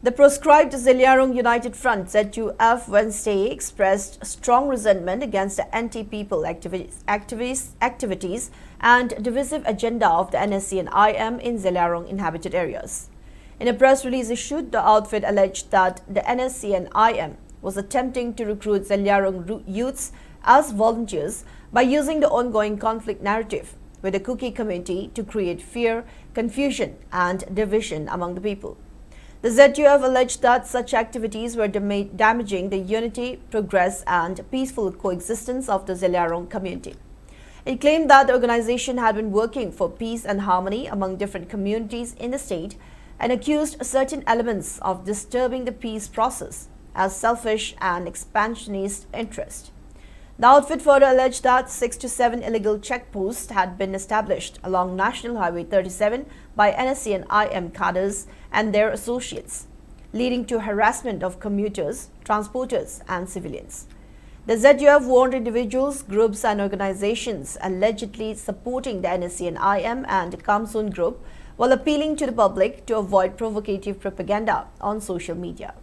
The proscribed Zeliarong United Front ZUF Wednesday expressed strong resentment against the anti-people activities and divisive agenda of the Nscn-Im in Zeliarong inhabited areas. In a press release issued, the outfit alleged that the Nscn-Im was attempting to recruit Zeliarong youths as volunteers by using the ongoing conflict narrative with the Kuki community to create fear, confusion and division among the people. The ZUF alleged that such activities were damaging the unity, progress and peaceful coexistence of the Zeliarong community. It claimed that the organization had been working for peace and harmony among different communities in the state and accused certain elements of disturbing the peace process as selfish and expansionist interest. The outfit further alleged that 6 to 7 illegal checkposts had been established along National Highway 37 by Nscn-Im cadres and their associates, leading to harassment of commuters, transporters and civilians. The ZUF warned individuals, groups and organizations allegedly supporting the Nscn-Im and Kamsun group while appealing to the public to avoid provocative propaganda on social media.